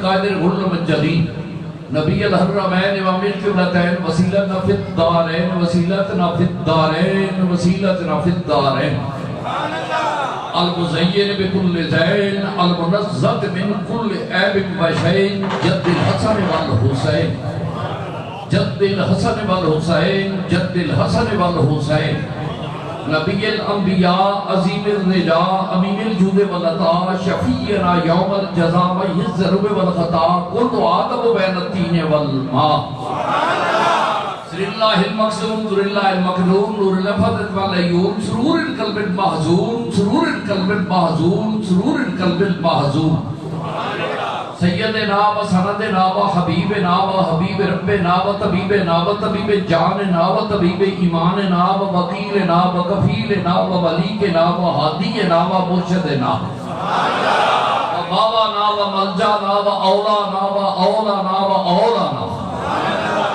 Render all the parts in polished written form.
القادر غل مجدین نبی الحرمین و من قبلتین وسیلتنا فی الدارین وسیلتنا فی الدارین وسیلتنا فی الدارین المزین بکل زین المنزت من کل عیب و شین جد الحسن والحسین جد الحسن والحسین جد الحسن والحسین نبی الانبیاء عظیم الرجا امین الجود والعطا شفیعنا یوم الجزا وحی الضرب والخطا قلت آدم بین التین والماء سر اللہ المقصوم در اللہ المقدوم نور الفضل والعیون سرور القلب المحزون سرور القلب المحزون سرور القلب المحزون سیدنا و سندنا و حبیبنا و حبیب ربنا و طبیبنا و طبیب جاننا و طبیب ایماننا و وکیلنا و کفیلنا و ولیکنا و حادینا و مرشدنا و باوانا و ملجانا و اولانا و اولانا و اولانا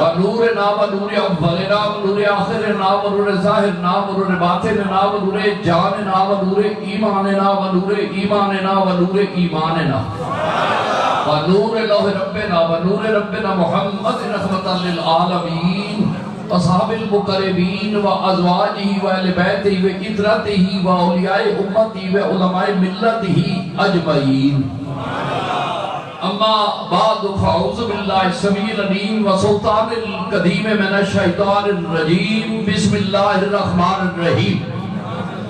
و نورنا و نور اولنا و نور آخرنا و نور ظاہرنا و نور باطننا و نور جاننا و نور ایماننا و نور ایماننا و نور ایماننا و نور لوح ربنا و نور ربنا محمد رحمتا للعالمین اصحاب المقربین و ازواجہ و اہل بیتہ و عطرتہ و اولیاء امتہ و علماء ملتہ اجمعین اما بعد فاعوذ باللہ السمیع العلیم و سلطان القدیم من الشیطان الرجیم بسم اللہ الرحمن الرحیم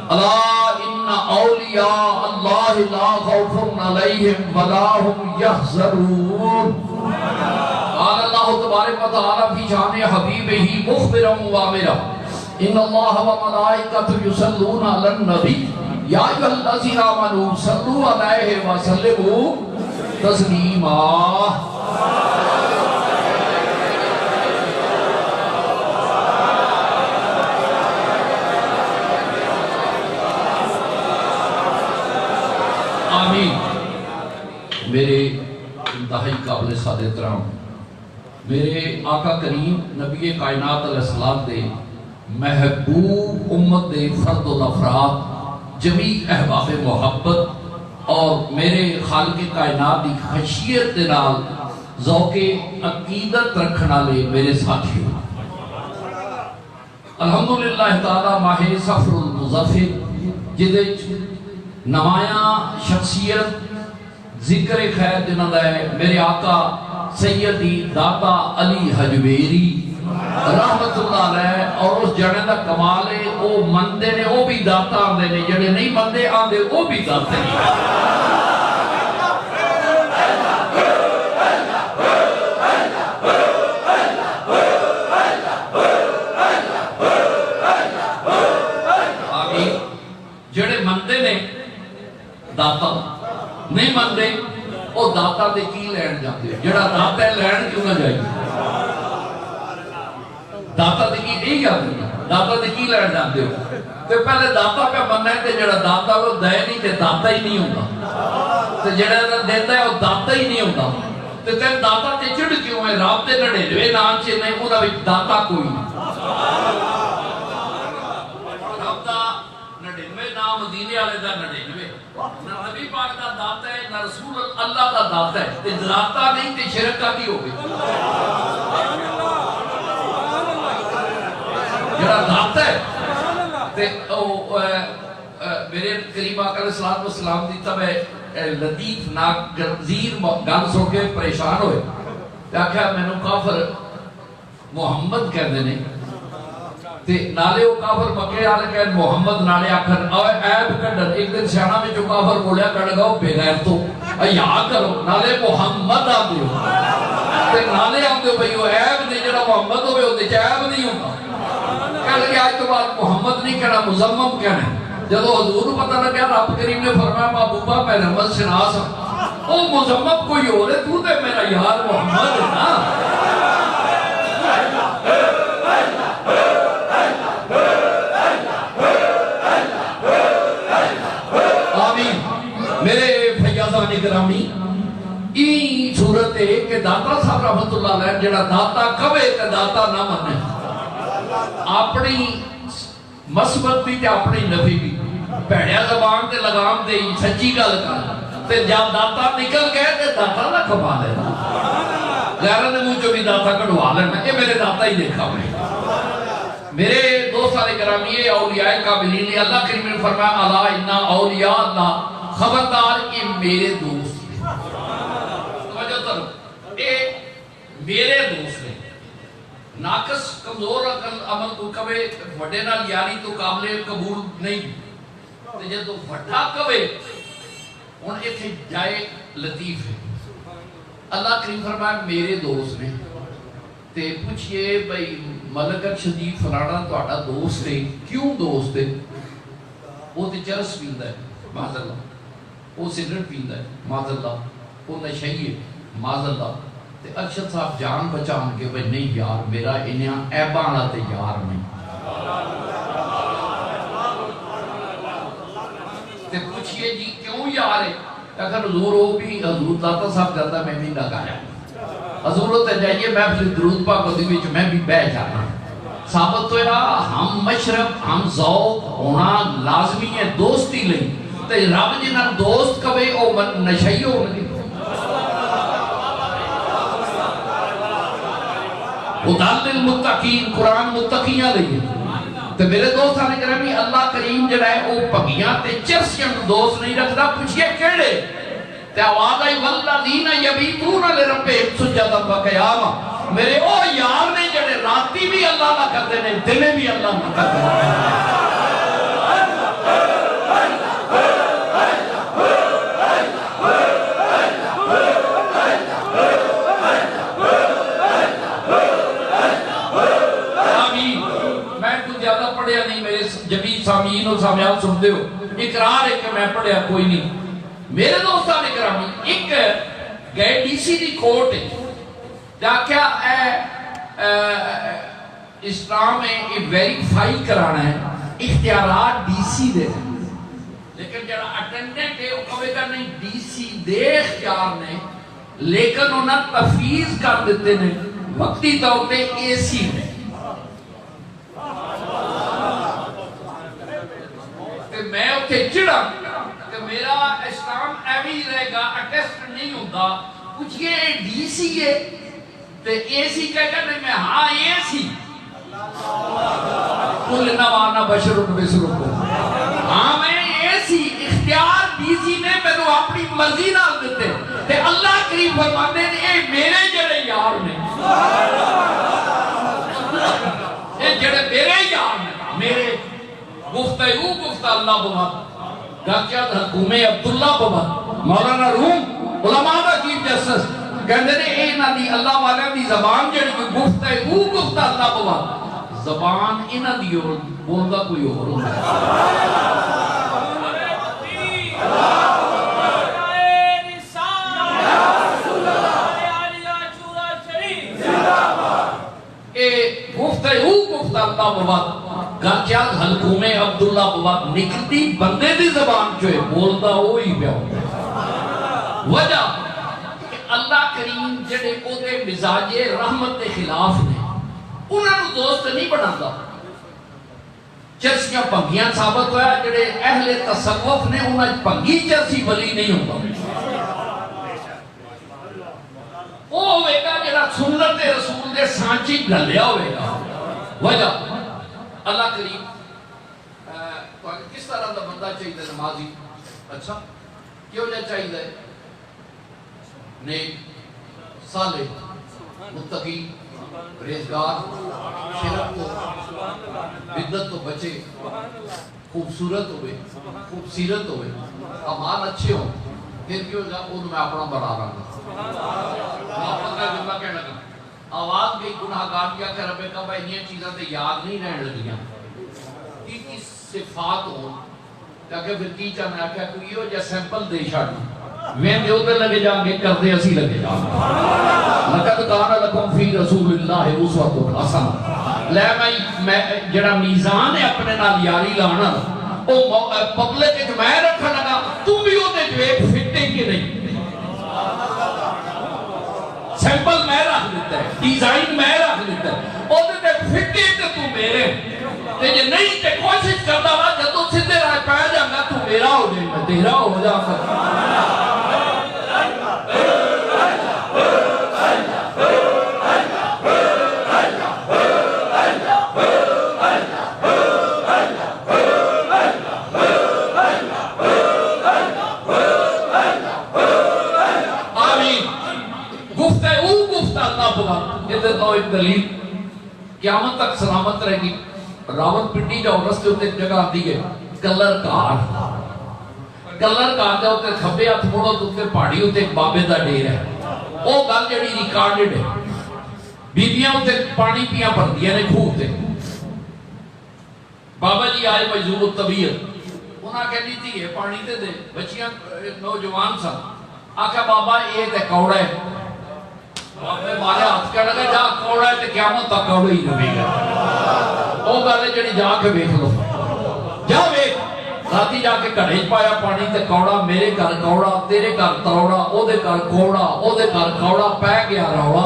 الا ان اولیاء اللہ لا خوف علیہم ولا هم یحزنون قال اللہ تبارک و تعالی فی شان حبیبہ مخبرا وامرا ان اللہ و ملائکۃ یصلون علی النبی یا ایھا الذین آمنوا صلوا علیہ وسلموا تسلیما آمین۔ میرے انتہائی قابل سادہ احترام میرے آقا کریم نبی کائنات علیہ السلام دے محبوب امت دے فرد الافراد جمیع احباب محبت اور میرے خالق کائنات دی خشیت دے نال ذوق عقیدت رکھنا لے میرے ساتھیوں الحمدللہ تعالی ماہ سفر المظفر جدے نمایاں شخصیت ذکر خیر جنہاں دا ہے میرے آقا سیدی داتا علی حجویری رحمت اللہ علیہ اور اس جڑے دا کمال ہے وہ مندے نے وہ بھی داتا آندے نے جڑے نہیں مندے آندے وہ بھی داتے ہیں آمین جڑے مندے نے داتا نہیں مندے وہ داتا دے کی لین جاتے ہیں جڑا داتا ہے لین کیوں نہ جائے داتا دے کی ایک آدمی ہے داتا دے کی لین جاتے ہو تو پہلے داتا پہ مننا ہے کہ جڑا داتا وہ دے نہیں تے داتا ہی نہیں ہوتا تو جڑا دیتا ہے وہ داتا ہی نہیں ہوتا تو تین داتا تے چڑھ کیوں ہے رابطے نڑے لوے نام سے نہیں ہونا بھی داتا کوئی رابطہ نڑے لوے نام مدینے والے دا نڑے لوے نہ نبی پاک دا داتا ہے نہ رسول اللہ دا داتا ہے تے داتا نہیں تے شرک کا بھی ہوگی جڑا داتا ہے تے میرے قریب آقا علیہ السلام دی تب لطیف ناگزیر گل سو کے پریشان ہوئے تے آکھا میں نو کافر محمد کہندے نے تے نالے وہ کافر مکے والے کہن محمد نالے آکھن اوے عیب کڈن ایک دن سیاںا وچ جو کافر بولیا کڈ گا بے غیر تو یا کرو نالے محمد آندے ہو تے نالے آندے ہو بھئی وہ عیب نہیں جڑا محمد ہوے اودے چ عیب نہیں ہوندا کہہ لگے آج تو بعد محمد نہیں کہنا مزمم کہنا جدو حضور کو پتہ لگا رب کریم نے فرمایا محبوبہ میں رحمت شناس او مزمم کوئی ہو رہے تو تے میرا یار محمد ہے نا آمین میرے فیاضان گرامی این صورت ہے کہ داتا صاحب رحمت اللہ علیہ جڑا داتا کبے تے داتا نہ منے اپنی مثبت بھی تے اپنی نفی بھی پیڑیا زبان تے لگام دے سچی گل کر تے جب داتا نکل گئے تے داتا نہ کھپا لینا غیرہ نے منہ جو بھی داتا کڑوا لینا، یہ میرے داتا ہی دیکھا میں. میرے دوستان گرامی اولیاء کاملین نے اللہ کریم نے فرمایا الا ان اولیاء اللہ، خبردار یہ میرے دوست ہیں. توجہ کرو، یہ میرے دوست ہیں. ناقص کمزور عمل کو کبھی وڈے نال یاری تو قابل قبول نہیں، تے جدوں وڈا کبھی ہن ایتھے جائے لطیف ہے. اللہ کریم فرمایا میرے دوست نے. تے پوچھئے بھئی ملک شدید فلانا تہاڈا دوست ہے، کیوں دوست ہے؟ وہ تے چرس پیندا ہے معاذ اللہ، وہ سگریٹ پیندا ہے معاذ اللہ، وہ نشئی ہے معاذ اللہ. تے ارشد صاحب جان بچان کے بھئی نہیں یار میرا انہاں عیباں والا تے یار نہیں. تے پوچھئے جی کیوں یار ہے؟ اگر حضور وہ بھی حضور داتا صاحب جاتا میں بھی لگایا، حضور تے جائیے محفل درود پاک دی وچ میں بھی بیٹھ جانا. ثابت ہویا ہم مشرب ہم ذوق ہونا لازمی ہے دوستی لئی. تے رب جنہاں دوست کبھی او نشئی ہو نہیں. ہدی للمتقین قرآن متقیاں لئی. تے میرے دوستاں نے کہا اللہ کریم جڑا ہے او پگیاں تے چرسیاں دوست نہیں رکھدا. پوچھئے کیڑے؟ تے آواز آئی والذین یبیتون لربہم سجدا وقیاما. میرے او یار نے جڑے راتی بھی اللہ نہ کرتے ہیں دنے بھی اللہ نہ کرتے ہیں. پڑھیا نہیں، میرے جبی سامعین اور سامعات سنتے ہو، اقرار ہے کہ میں پڑھیا کوئی نہیں. میرے دوستان اکرامی ایک گئے ڈی سی دی کورٹ ہے جا کیا اسلام میں ویریفائی کرانا ہے اختیارات ڈی سی دے، لیکن جڑا اٹینڈنٹ ہے وہ کبھی کا نہیں ڈی سی دے اختیار نے، لیکن انہاں تفویض کر دیتے ہیں وقتی طور پہ اے سی میں. میں اتھے چڑھا کہ میرا اسلام ایوی رہے گا اٹیسٹ نہیں ہوتا. کچھ یہ ڈی سی ہے تو اے سی کہہ گا نہیں میں ہاں اے سی قل انما بشر مثلکم، ہاں میں اے سی. اختیار ڈی سی نے میں تو اپنی مرضی نال دیتے تے اللہ کریم فرماتے ہیں اے میرے جڑے یار نے، اے جڑے میرے یار نے. میرے گفتگو گفتہ اللہ بہت گاکیات حکومے عبداللہ بہت مولانا روم علماء دا چیف جسٹس کہندے نے اے انہاں دی اللہ والے دی زبان جڑی گفتگو گفتہ اللہ بہت زبان انہاں دی اور بولدا کوئی اور ہوتا ہے. اے گفتگو گفتہ اللہ بہت گاکیات حلقومے عبداللہ بواد نکلتی بندے دی زبان جو ہے بولتا ہوئی پہ ہوتا ہے. وجہ کہ اللہ کریم جڑے او دے مزاج رحمت کے خلاف نے انہوں نے دوست نہیں بناتا. چرسیاں پنگیاں ثابت ہویا جڑے اہل تصوف نے انہوں پنگی چرسی ولی نہیں ہوتا. وہ ہوئے گا جڑا سنت رسول دے سانچی گھلیا ہوئے گا. وجہ اللہ کریم کس طرح دا بندہ چاہیے نمازی؟ اچھا کیوں جا چاہیے؟ نیک صالح متقی پرہیزگار شرک تو بدعت تو بچے خوبصورت ہوئے خوبصیرت ہوئے اعمال اچھے ہوں پھر کیوں جا ان میں اپنا بڑھا رہا جملہ کہنا گا آواز گئی گناہ گاریاں کہ ربے کا بھائی یہ چیزیں تے یاد نہیں رہن لگیاں کی صفات ہوں تاکہ پھر کی چاہنا کیا کوئی ہو جا سیمپل دے شاڑی وین دیو تے لگے جائیں گے کر دے اسی لگے جائیں گے لقد کان لکم فی رسول اللہ اسوۃ حسنہ. لے میں جڑا میزان ہے اپنے نال یاری لانا او پبلک وچ میں رکھن لگا تو بھی او تے ویکھ فٹنگ کے نہیں سیمپل میں رکھ دیتا ہے ڈیزائن میں رکھ دیتا ہے او تے فٹنگ تے تو میرے تے جے نہیں تے کوشش کردا وا جدوں سیدھے راہ پہ جانا تو میرا ہو جائے میں تیرا ہو جاؤں گا. اللہ پکار ادھر تو ایک دلیل قیامت تک سلامت رہے گی. راول پنڈی جاؤ رستے ہوتے ایک جگہ آتی ہے کلر کار دے ہوتے کھبے ہاتھ موڑو تو اتنے پہاڑی ہوتے ایک بابے دا ڈیر ہے. وہ گل جڑی ریکارڈڈ ہے بیبیاں ہوتے پانی پیاں پڑدیاں نے خوہ تے. بابا جی آئے مجذوب الطبیعت انہاں کہنی تھی ہے پانی تے دے بچیاں نوجوان سن. آکھا بابا یہ تے کوڑا ہے. بابے مارے ہاتھ کہنے لگا جا کوڑا ہے تے قیامت تک کوڑا ہی رہے گا. وہ گل جڑی جا کے دیکھ لو جا ویکھ. راتی جا کے گھڑے پایا پانی تے کوڑا میرے گھر کوڑا تیرے گھر تروڑا او دے گھر کوڑا او دے گھر کوڑا پہ گیا روڑا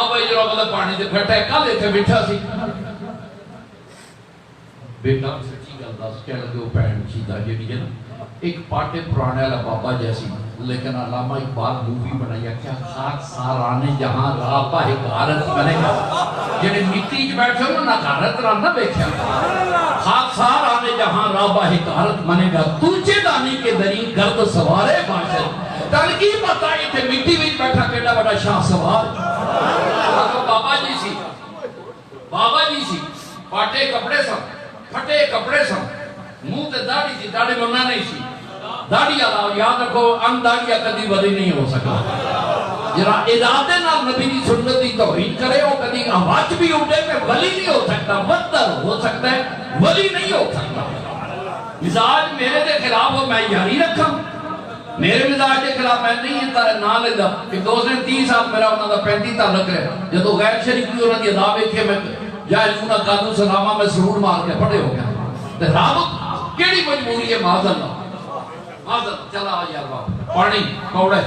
بھائی جو مطلب پانی تے پھٹا ہے کل اتنے بیٹھا سی بیٹا سچی گل دس کہہ لگے وہ بھੈਣ شیدا جیڑی ہے نا ایک پاٹے پرانے والا بابا جیسی لیکن علامہ اقبال مووی بنائی کیا خاک سارانے جہاں راہ پہ غارت بنے گا. جڑے مٹی چ بیٹھے ہو نہ غارت رہ نہ ویکھیا خاک سارانے جہاں راہ پہ غارت بنے گا. تجھے دانی کے دری گرد سوارے باشد تل کی پتہ ایتھے مٹی وچ بیٹھا کیڑا بڑا شاہ سوار. بابا جی سی پاٹے کپڑے سن پھٹے کپڑے سن منہ تے داڑھی سی داڑھی مننا نہیں سی. داڑھی والا یاد رکھو ان داڑھیا کدی ولی نہیں ہو سکا. جرا ارادے نال نبی دی سنت دی توہین کرے وہ کدی آواز بھی اٹھے کہ ولی نہیں ہو سکتا. بدتر ہو سکتا ہے ولی نہیں ہو سکتا. مزاج میرے دے خلاف ہو میں یاری رکھاں میرے مزاج کے خلاف میں نہیں نہ لینا. کہ دوست نے 30 سال میرا انہوں دا 35 تعلق ہے جدو غیر شریفی انہوں نے ادا ویکھے میں یا لونا قانون سلامہ میں سرور مار کے پڑے ہو گیا. رب کیڑی مجبوری ہے معاذ اللہ معاذ اللہ. چلا یار باپ پانی کوڑے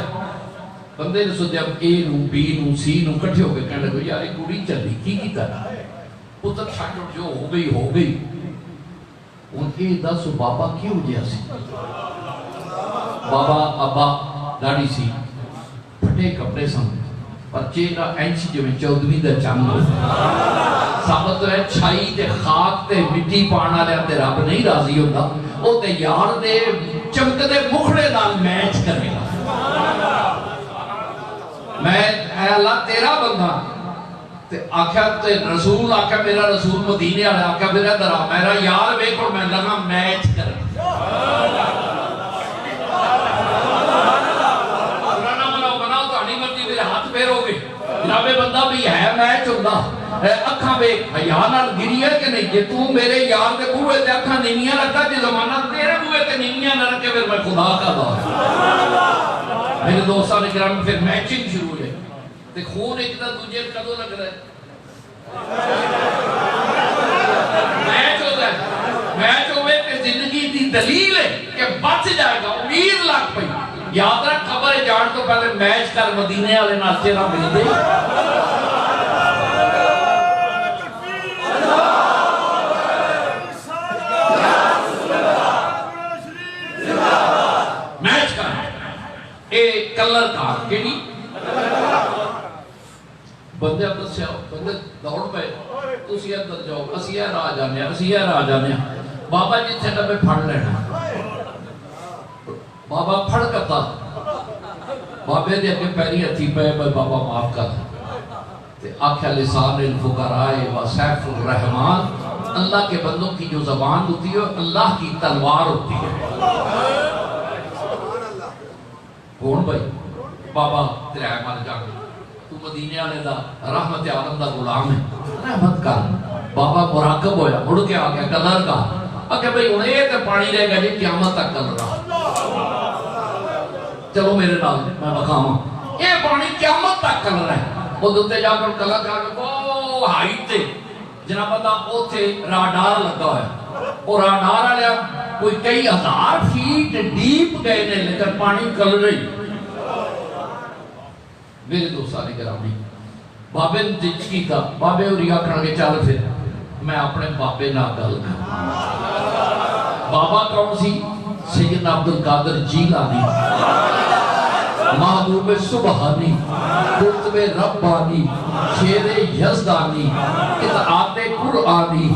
بندے نے سوچا اے نو بی نو سی نو کٹھے ہو کے کہنے لگے یار ایک کڑی چلی کی کیتا پتر چھٹ جو ہو گئی ان کے 10 بابا کیوں جیا سی. بابا ابا داڑھی سی پھٹے کپڑے سن پر چہرہ اینچ جو میں 14ویں دا چاند ثابت ہے چھائی تے خاک تے مٹی پانا لیا تے رب نہیں راضی ہوتا. او تے یار دے چمک دے مکھڑے نال میچ کرے گا. میں اے اللہ تیرا بندہ تے آکھا تے رسول آکھا میرا رسول مدینے والے آکھا میرا درا میرا یار ویکھ اور میں لگا میچ کرے. جناب بندہ بھی ہے میچ ہوندہ اکھاں بے حیاء نال گری ہے کہ نہیں. جے تو میرے یار دے بوئے تے اکھاں نیویاں رکھتا جے زمانہ تیرے بوئے تے نیویاں نہ رکھے پھر میں خدا کا دار. میرے دوستان اکرام پھر میچنگ شروع ہو جائے تے خون ایک دا دوجے کدو لگ رہا ہے میچ ہوتا ہے. میچ ہوئے کہ زندگی دی دلیل ہے کہ بچ جائے گا امید لگ پئی. یاد رکھ خبر جان تو پہلے میچ کر مدینے والے ناچے نہ مل دے. میچ کر اے کلر کار کیڑی بندے اب دسیا بندے دوڑ پے تسی اندر جاؤ اسی اے راہ جانے بابا جی سے ڈبے پھڑ لینا. بابا پھڑ کرتا بابے دے اگے پیری ہتھی پے بابا معاف کر تے آکھیا لسان الفقراء و سیف الرحمان. اللہ کے بندوں کی جو زبان ہوتی ہے اللہ کی تلوار ہوتی ہے. کون بھائی بابا تیرے مر جا تو مدینے والے دا رحمت عالم دا غلام ہے رحمت کر. بابا مراقب ہویا مڑ کے آ گیا کلر کا کہ بھائی ہوں یہ تے پانی رہے گا جی قیامت تک کلر رہا. چلو میرے نال میں بخاواں یہ پانی قیامت تک کلر ہے. وہ دوتے جا کر کلر کر کے وہ ہائٹ تے جناب پتا اوتھے راڈار لگا ہے. اور راڈار والے کوئی کئی ہزار فیٹ ڈیپ گئے نے لیکن پانی کلر ہی. میرے دوستان گرامی بابے نے جج کیتا بابے اور آکھن گے چل پھر میں اپنے بابے نال گل کر. بابا کون سی؟ سیدنا عبدالقادر جیلانی محبوب سبحانی قطب ربانی شیر یزدانی اطاعت قرآنی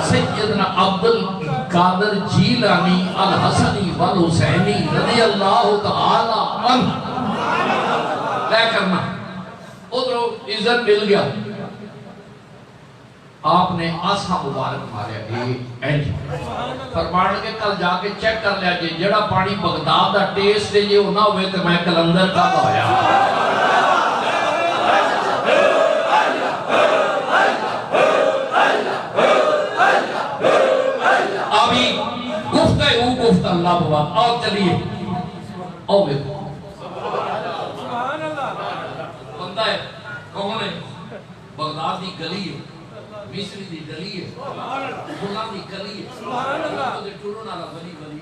سیدنا عبدالقادر جیلانی الحسنی والحسینی رضی اللہ تعالی عنہ. لے کرنا. ادھر عزت مل گیا. آپ نے آسا مبارک ماریا فرمان کے کل جا کے چیک کر لیا جی جڑا پانی بغداد دا ٹیسٹ ہے جی وہ نہ ہوئے تو میں کلندر کا ہویا. ابھی گفت اللہ بات. آؤ چلیے آؤ بیکو بندہ ہے کون ہے؟ بغداد دی گلی ہے, مصری دی گلی ہے, فلان دی گلی ہے, وہ ٹورن والا ولی ولی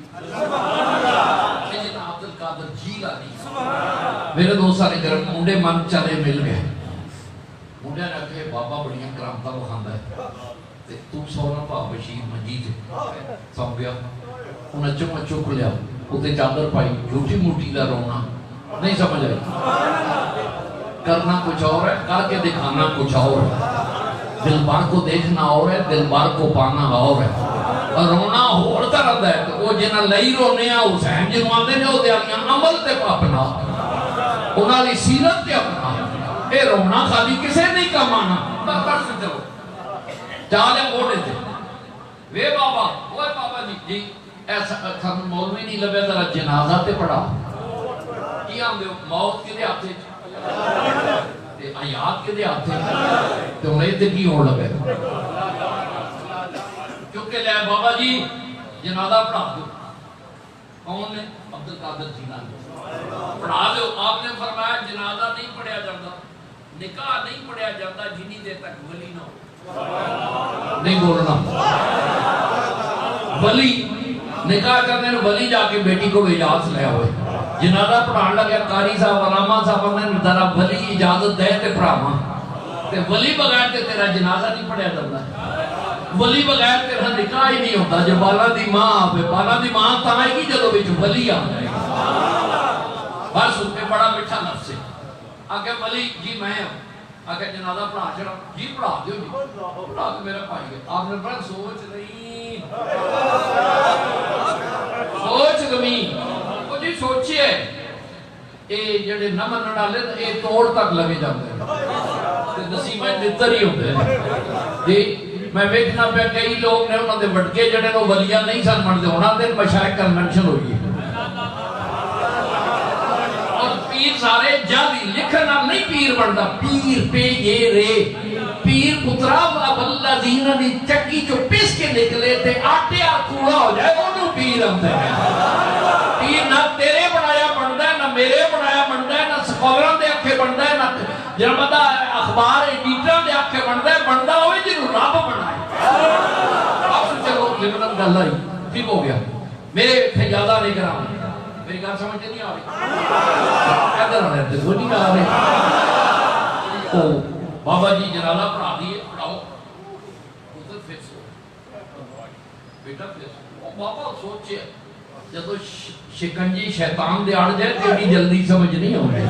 سیدنا عبد القادر جیلانی. میرے دوستاں نے جڑے منڈے من چلے مل گئے. منڈے نے کہے بابا بڑیاں کرامتاں وکھاندا ہے تے تو سونا پا بشیر مجید سو گیا. انہیں چمچو کھلیا اتنے چادر پائی جھوٹی موٹی دا رونا نہیں سمجھ آئی. کرنا کچھ اور ہے, کر کے دکھانا کچھ اور ہے. دل بار کو دیکھنا اور ہے, دل بار کو پانا اور ہے. اور رونا ہور طرح ہے تو وہ جنہ لئی رونے ہیں حسین جنہوں آتے ہیں وہ دیالیاں عمل تے اپنا انہاں لی سیرت تے اپنا. اے رونا خالی کسے نہیں کمانا بکر سے چلو چالے موڑے تھے وے بابا وہ بابا جی ایسا کھن مولوی نہیں لبے ذرا جنازہ تے پڑھا کی آن دے موت کے دے آتے آیات کے دے آتے تو انہیں تے کی ہون لگے کیونکہ لے بابا جی جنازہ پڑھا دو. کون نے؟ عبد القادر جیلانی. پڑھا دو. آپ نے فرمایا جنازہ نہیں پڑھیا جاتا, نکاح نہیں پڑھیا جاتا جنی دیر تک ولی نہ ہو. نہیں بولنا ولی نکاح کرنے نے ولی جا کے بیٹی کو اجازت لیا ہوئے. جنازہ پڑھان لگیا قاری صاحب علامہ صاحب نے ذرا ولی اجازت دے تے پڑھاواں تے ولی بغیر تے تیرا جنازہ نہیں پڑھیا جاتا. ولی بغیر تیرا نکاح ہی نہیں ہوتا. جو بالا دی ماں آوے بالا دی ماں تا آئے گی جدو بچ ولی آ جائے گا. بس اس پہ بڑا میٹھا لفظ ہے. آگے ولی جی میں ہوں آگے جنازہ پڑھا چڑھا جی پڑھا دیو جی پڑھا دو میرا بھائی ہے. آپ نے بڑا سوچ نہیں سوچ گمی وہ جی سوچی ہے اے جڑے نہ منن والے اے توڑ تک لگے جاتے ہیں تے نصیبہ نتر ہی ہوتے ہیں. جی میں ویکھنا پہ کئی لوگ نے انہوں نے وٹکے جڑے نو ولیاں نہیں سن منتے انہوں نے مشائق کنونشن ہوئی ہے اور پیر سارے جالی لکھنا نہیں پیر بنتا. پیر پہ یہ رے پیر پترا والذین دی چکی چو پس کے نکلے تھے آٹے کوڑا ہو جائے انہوں پیر ہمتے ہیں. پیر نہ تیرے بنایا بنتا ہے نہ میرے بنایا بنتا ہے نہ سکولران دے اکھے بنتا ہے نہ جنبتا اخبار ایڈیٹران دے اکھے بنتا ہوئے جنہوں رب بنائے. آپ سے چلو لمنن گل آئی ٹھیک ہو گیا. میرے فیادہ نہیں کرا میری گل سمجھتے نہیں آ رہی ادھر رہتے وہ نہیں آ رہے. بابا جی جنازہ پڑھا دیئے پڑھاؤ ادھر فکس ہو بیٹا فکس ہو. بابا سوچے جب شکنجی شیطان دے آڑ جائے تو ایڈی جلدی سمجھ نہیں ہونے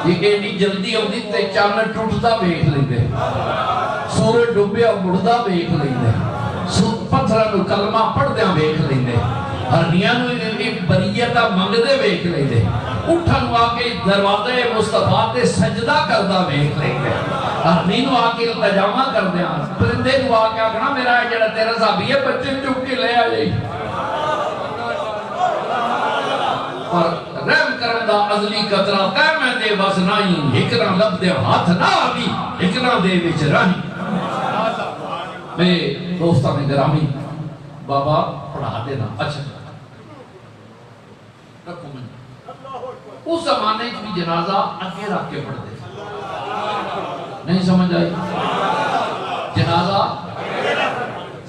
یہ ایڈی جلدی ہوتی تے چاند ٹوٹتا بیٹھ لیندے سورج ڈوبیا مڑدا بیٹھ لیندے پتھراں نو کلمہ پڑھدیاں بیٹھ لیندے ہرنیاں نو بریتا منگدے بیٹھ لیندے اٹھن واقعی دروازے مصطفیٰ تے سجدہ کردہ بیٹھ لیندے ہرنی نو آکے التجامہ کردیاں پرندے نو آکے آکنا میرا ہے جڑا تیرا صحابی ہے بچے چک کے لے آئے اور رحم کرندہ ازلی قطرہ قیمہ دے بس نہیں ہکنا لب دے ہاتھ نہ آگی ہکنا دے بچ رہی. میں دوستان گرامی بابا پڑھا دینا اچھا رکھو میں اس زمانے کی جنازہ اگے رکھ کے پڑھتے نہیں سمجھ آئی. جنازہ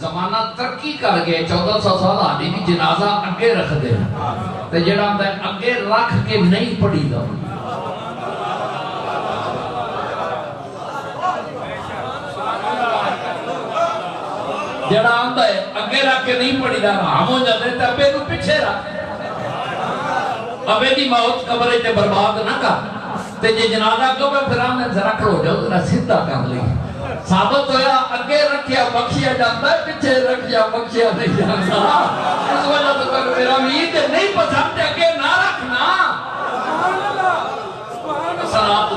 زمانہ ترقی کر گئے 1400 سال آنے کی جنازہ اگے رکھ دے تو جڑا اندھا اگے رکھ کے نہیں پڑھی دا جڑا اندھا اگے رکھ کے نہیں پڑھی دا رام ہو جاتے تو ابے تو پچھے رکھ ابے دی موت قبر تے برباد نہ کر تے جے جنازہ کو میں پھر ہم نے ذرا کھڑو جاؤ ذرا سدھا کر لی ثابت ہویا اگے رکھیا بخشیا جاتا ہے پچھے رکھیا بخشیا نہیں جاتا. اس وجہ تو کہ میرا امید نہیں پسند اگے نہ رکھنا. صلاۃ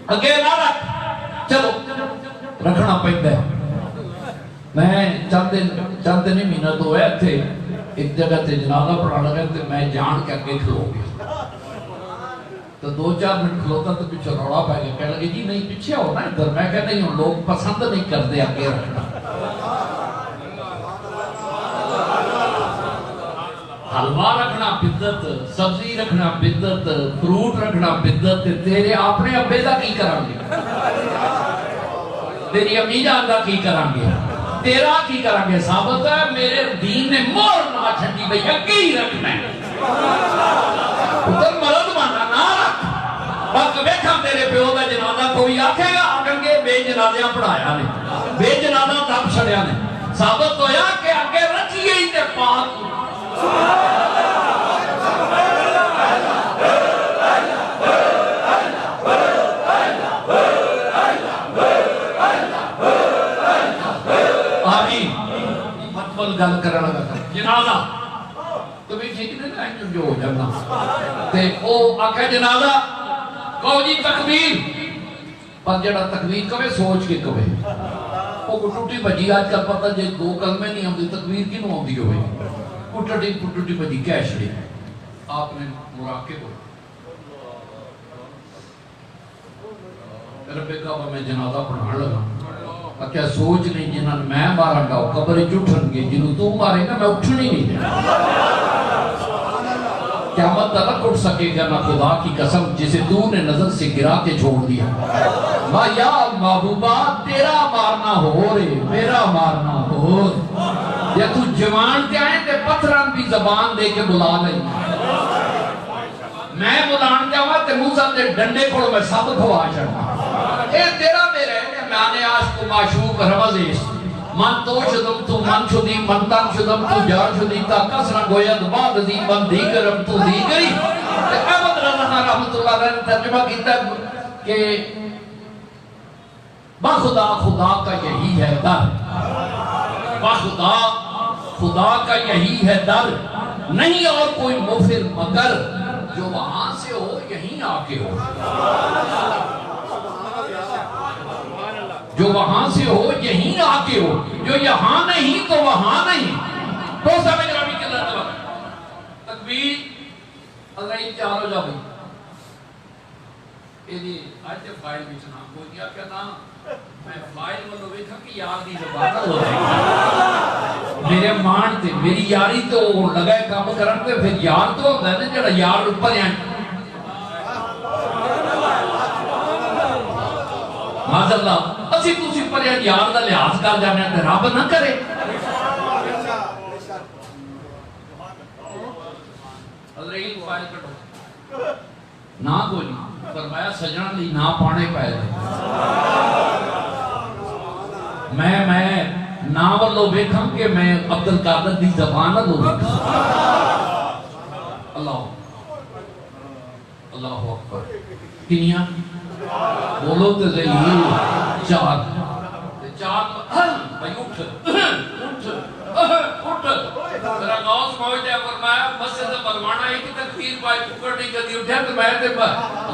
اگے نہ رکھ، چلو رکھنا پہنتا ہے۔ میں چند دن مہینہ تو ہوئے تھے ایک جگہ تے جنازہ پڑھانا لگا تے میں جان کے اگے کھلو گیا تو 2-4 منٹ کھلوتا تو پیچھے روڑا پہ گیا، کہنے لگے جی نہیں پیچھے ہونا ادھر، میں کہہ نہیں ہوں لوگ پسند نہیں کرتے آگے رکھنا۔ حلوہ رکھنا بدت، سبزی رکھنا بدت، فروٹ رکھنا بدت، تیرے اپنے ابے دا کی کریں گے، تیری امی جان دا کی کریں گے، تیرا کی کریں گے؟ ثابت ہے میرے دین نے مور نہ چھٹی بھئی اگے ہی رکھنا ہے، ادھر مرد مانا نہ رکھ۔ وقت بیٹھا تیرے پیو دا جنازہ کوئی آکھے گا آکھیں گے بے جنازیاں پڑھایا نے، بے جنازہ دب چھڑیا نے، ثابت ہویا کہ اگے رکھیے ہی تے پاک۔ گل کرنا لگا جنازہ تو بھی ٹھیک نہیں ہے جو ہو جانا تے او آکھے جنازہ کہو جی تکبیر، پر جڑا تکبیر کبھی سوچ کے کبھی وہ کو ٹوٹی بجی آج کل پتہ جے 2 کلمے نہیں ہوندی تکبیر کی نو ہوندی ہوئی ٹوٹی بجی کیش لی آپ نے مراقب ہو رب کعبہ میں جنازہ پڑھان لگا کیا سوچ نہیں جنہاں میں مارا گا قبر اٹھن گے، جنہوں تو مارے گا میں اٹھنی نہیں دے، قیامت تک اٹھ سکے گا نہ خدا کی قسم جسے تو نے نظر سے گرا کے چھوڑ دیا۔ ماں یا محبوبہ تیرا مارنا ہو رے میرا مارنا ہو، یا تو جوان کے آئیں تے پتھران بھی زبان دے کے بلا لیں، میں بلان جاؤں تے موسیٰ تے ڈنڈے کھوڑ میں سب کھوا چڑھا، اے تیرا میرے میں عاشق و معشوق رمزیس من تو شدم تو من شدی من تن شدم تو جان شدی تا کسرہ گوید بعد دی من دیگرم تو دیگری۔ احمد رضا رحمت اللہ علیہ نے ترجمہ کیتا کہ بخدا خدا کا یہی ہے در، بخدا خدا کا یہی ہے در، نہیں اور کوئی مفر مگر جو وہاں سے ہو یہیں آ کے ہو، جو وہاں سے ہو یہیں آ کے ہو، جو یہاں نہیں تو وہاں نہیں۔ تو سمجھ رہا بھی کہنا چلا تکبیر اللہ ہی چار ہو جا بھئی ایدی آج جب فائل بیچنا کوئی کیا کہنا میں فائل والو بیٹھا کہ یار دی زبانہ ہو رہی میرے مان تے میری یاری تو لگائے کام کرنے پھر یار تو ہوتا ہے نا جڑا یار اوپر ہیں معذاللہ اسی تو سی پر یار دا لحاظ کر جانے تے رب نہ کرے۔ حضرین فائل کٹو نہ کوئی فرمایا سجنہ لی نہ پانے پائے دے میں نہ والو بیکھاں کہ میں عبدالقادر دی زبانہ لو بیکھاں۔ اللہ اکبر کنیاں بولو تے زہیر چار بھائی اٹھ میرا غوث موجود ہے فرمایا مسجد مروانہ ایک تکبیر پائے پکڑ نہیں کردی اٹھے تو میں تے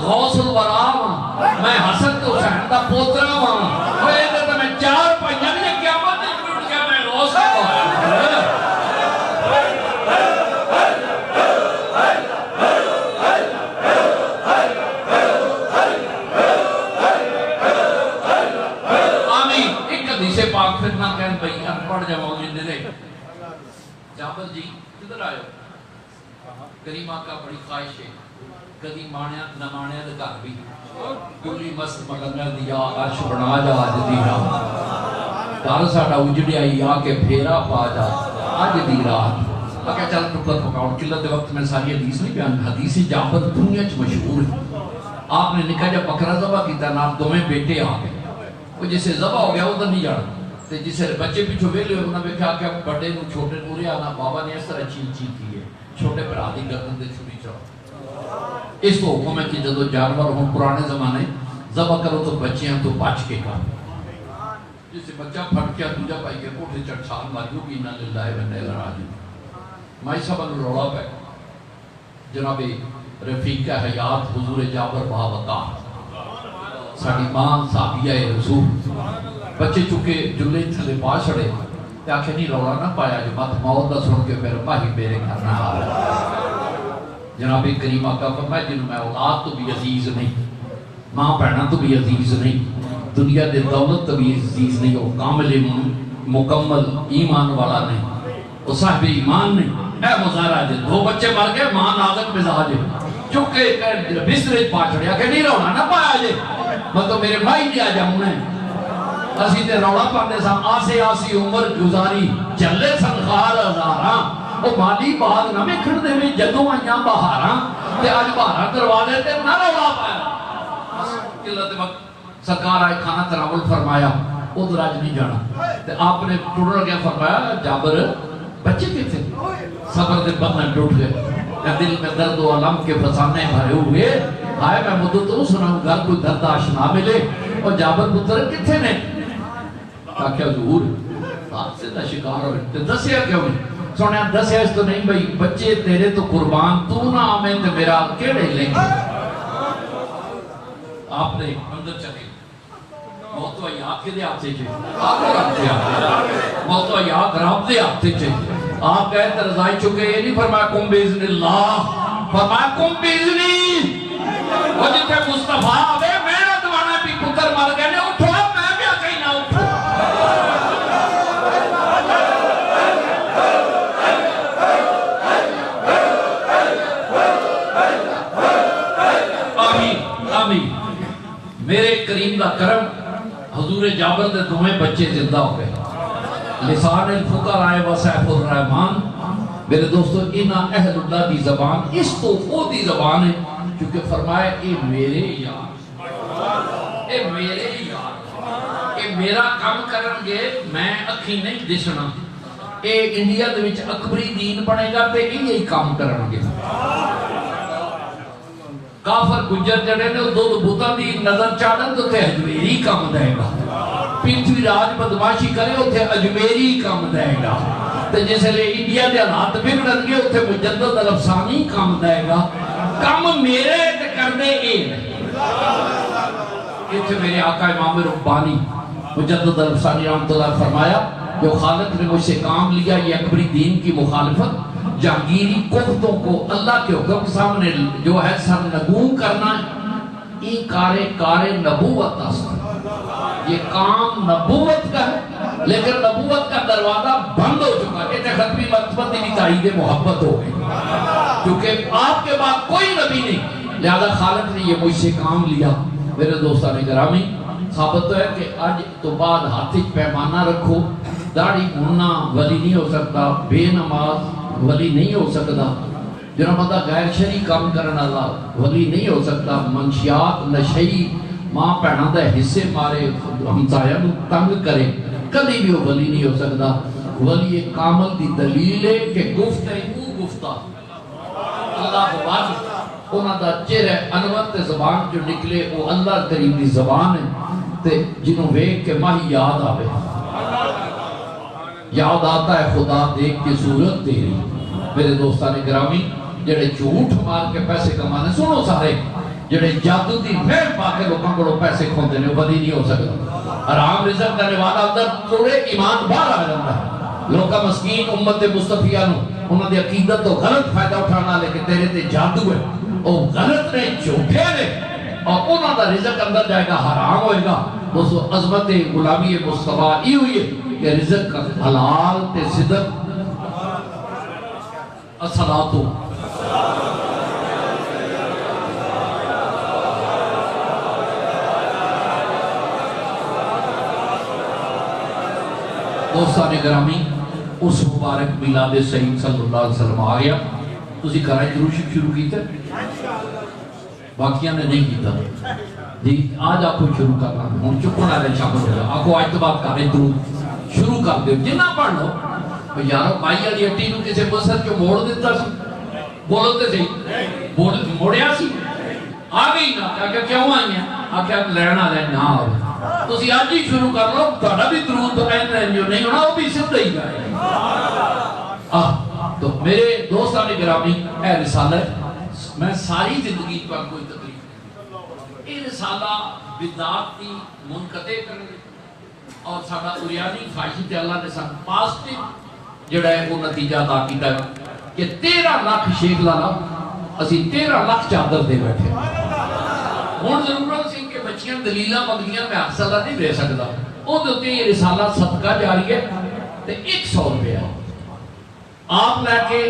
غوث الورا ہاں میں حسن تو حسین دا پوترا ہاں وہ میں 4 پائیاں نہیں قیامت میں اٹھ گیا میں غوث الورا پاک پھر نہ کہن بھئی پڑھ جاؤ جن دے جابر جی کدھر آئے ہو کریم آقا بڑی خواہش ہے کدی مانیا نہ مانیا دے گھر بھی کلی مست مگنہ دیا عرش بنا جا آج دی رات گھر ساڑا اجڑی آئی آ کے پھیرا پا جا آج دی رات اکا چل ٹکر پکاؤں قلت وقت میں ساری حدیث نہیں بیان حدیث جابر دنیا چ مشہور ہے آپ نے نکا جب بکرہ ذبح کیتا نا آپ دومیں بیٹے آ گئے وہ جسے ذبح ہو گیا ادھر نہیں جانا تے جسے بچے پیچھو ویلے ہوئے انہوں نے کہا کہ بڑے نو چھوٹے نورے آنا بابا نے اس طرح چین چین کی ہے چھوٹے پر آدھی گردن دے چھوڑی چاہو اس کو حکم ہے کہ جدو جانور ہوں پرانے زمانے ذبح کرو تو بچیاں تو بچ کے کھا جسے بچہ پھٹ کیا دوجہ پائی کے کوٹھے چڑھ چھال ماریو کہ انہا للہ و نیل راجی مائی صاحب انہوں روڑا پہ جناب رفیق حیات حضور جابر بہاوتا ساری ماں صحابیہ رسول بچے چکے جلے تھلے پا چھڑے تے آکھے نہیں رولا نہ پایا جو مت موت دا سن کے پھر ماہی میرے گھر نہ آ جناب کریم آقا فرمائے جنہوں میں اولاد تو بھی عزیز نہیں ماں بہنا تو بھی عزیز نہیں دنیا دے دولت تو بھی عزیز نہیں وہ کامل مکمل ایمان والا نہیں وہ صاحب ایمان نہیں اے مظاہرہ دے دو بچے مر گئے ماں نازک مزاج چونکہ بسترے پا چھڑیا کہ نہیں رونا نہ پایا جے میں تو میرے بھائی نہیں آ جاؤں نے اسی تے روڑا پاندے سا آسی آسی عمر گزاری چلے سنخار ہزاراں وہ مالی بعد نہ میں کھڑ دے میں جدوں آئیاں بہاراں تے آج بہاراں دروازے تے نہ روڑا پایا قلت وقت سرکار آئے کھانا تراول فرمایا ادھر آج نہیں جانا تے آپ نے ٹوڑا گیا فرمایا جابر بچے کے تھے صبر دے بدن ٹوٹ گئے دل میں درد و علم کے فسانے بھرے ہوئے آئے میں مدد تو سناؤں گھر کوئی درد آشنا ملے اور جابر پتر کتھے نے کیا ضرور آپ سے نہ شکار ہوئے دسیا کیوں نہیں سونے دسیا اس تو نہیں بھئی بچے تیرے تو قربان تو نہ آمیں تے میرا کیڑے لیں گے آپ نے اندر چلے موت و یاد کے دے آتے چھے آپ کو رکھتے آتے موت و یاد رب دے آتے چھے آپ کہتے رضائی چکے یہ نہیں فرمایا کم بیزن اللہ فرمایا کم بیزنی وہ جتے مصطفیٰ آوے میرا دوانا بھی پتر مر گئے نے اٹھو میں بھی آکئی نہ اٹھو آمین آمین میرے کریم دا کرم حضور جابر دے دوہیں بچے زندہ ہو گئے لسان الفقراء و سیف الرحمان میرے دوستو انہا اہل اللہ دی زبان اس تو وہ دی زبان ہے کیونکہ فرمائے اے میرے یار اے میرے یار اے میرا کام کرن گے میں اکھی نہیں دسنا اے انڈیا دے وچ اکبری دین بنے گا تے یہی کام کرن گے کافر گجر جڑے نے دو بوتاں دی نظر چاڑن تو تے اجمیری کام دے گا پنتوی راج بدماشی کرے اتھے اجمیری کام دے گا تے جیسے لئے انڈیا دے ہاتھ بگڑن گے اتھے مجدد الافسانی کام دے گا کام میرے تے کرنے اے نہیں اتھے میرے آقا امام ربانی مجدد الافسانی رحمت اللہ فرمایا جو خالق نے مجھ سے کام لیا یہ اکبری دین کی مخالفت جہانگیری کفتوں کو اللہ کے حکم کے سامنے جو ہے سرنگوں کرنا ہے یہ کار نبوت آسان یہ کام نبوت کا ہے لیکن نبوت کا دروازہ بند ہو چکا ہے کہ ختمی مرتبت بھی تائید محبت ہو گئی کیونکہ آپ کے بعد کوئی نبی نہیں لہذا خالق نے یہ مجھ سے کام لیا میرے دوستان گرامی ثابت ہے کہ آج تو بعد ہاتھی پیمانہ رکھو داڑھی موننا ولی نہیں ہو سکتا بے نماز ولی نہیں ہو سکتا جنہوں بندہ غیر شرعی کام کرنا اللہ ولی نہیں ہو سکتا منشیات نشئی ماں پہنا دے حصے مارے ہمسایہ نو تنگ کرے کبھی بھی وہ ولی نہیں ہو سکتا ولی کامل دی دلیل ہے کہ گفتہ اللہ بات انہاں دا چہرہ انور تے زبان جو نکلے وہ اللہ کریم دی زبان ہے تے جنہوں ویک کے ماہی یاد آوے یاد آتا ہے خدا دیکھ کے صورت تیری میرے دوستان گرامی جڑے جھوٹ مار کے پیسے کمانے سنو سارے جڑے جادو دی مہر پا کے لوگوں کو پیسے کھوندے نے ولی نہیں ہو سکتا حرام رزق کرنے والا اندر تھوڑے ایمان باہر آ جاتا ہے لوگا مسکین امت مصطفیہ نو انہوں نے عقیدت تو غلط فائدہ اٹھانا لیکن تیرے تے جادو ہے وہ غلط نے جھوٹے نے اور انہوں کا رزق اندر جائے گا حرام ہوئے گا دوستو عظمت غلامی مصطفیٰ ای ہوئی ہے کہ رزق حلال تے صدق الصلاۃ دوستان گرامی اس مبارک میلاد سید صلی اللہ علیہ وسلم آ گیا تسی کرائی دروشی شروع کیتے باقیاں نے نہیں کیتا جی آج آپ کو شروع کرنا ہے ہون چکن آئے شامل ہو جائے آپ کو آج تو بات کرائی درود شروع کر دے جنہ پڑھ لو یارو مائی علی اٹی نو کسے مصر کیوں موڑ دیتا سی بولتے سی موڑیا سی آ گئی نا کہ کیوں آئی ہیں آکھا لینا لینا آؤ تو اسی آج ہی شروع کر لو تھوڑا بھی درود تو جو نہیں ہونا وہ بھی سب دے گا تو میرے دوستان گرامی اے رسالہ میں ساری زندگی پر کوئی تکلیف یہ رسالہ بدعات کی منقطع کرنے اور ساڈا اریانی خواہش تے اللہ نے سان پازیٹو جڑا ہے وہ نتیجہ عطا کیتا ہے کہ 13 لاکھ شیخ لالا اسی 13 لاکھ چادر دے بیٹھے ہوں ضرورت سی کہ بچیاں دلیلاں مگلیاں میں حاصلہ نہیں رہ سکتا وہ دیتے یہ رسالہ صدقہ جاری ہے تے 100 روپیہ آپ لے کے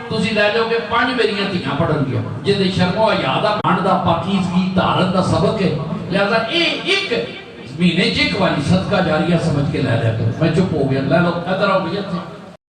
تسی لے جاؤ کہ 5 میریاں دھیاں پڑھن گیا جے شرم و حیا دا بھان دا پاکیزگی دھارن دا سبق ہے لہذا ایک مہینے چیک والی صدقہ جاریہ سمجھ کے لے لیا کرو میں چپ ہو گیا لے لو ادھر آؤ بھیا تھے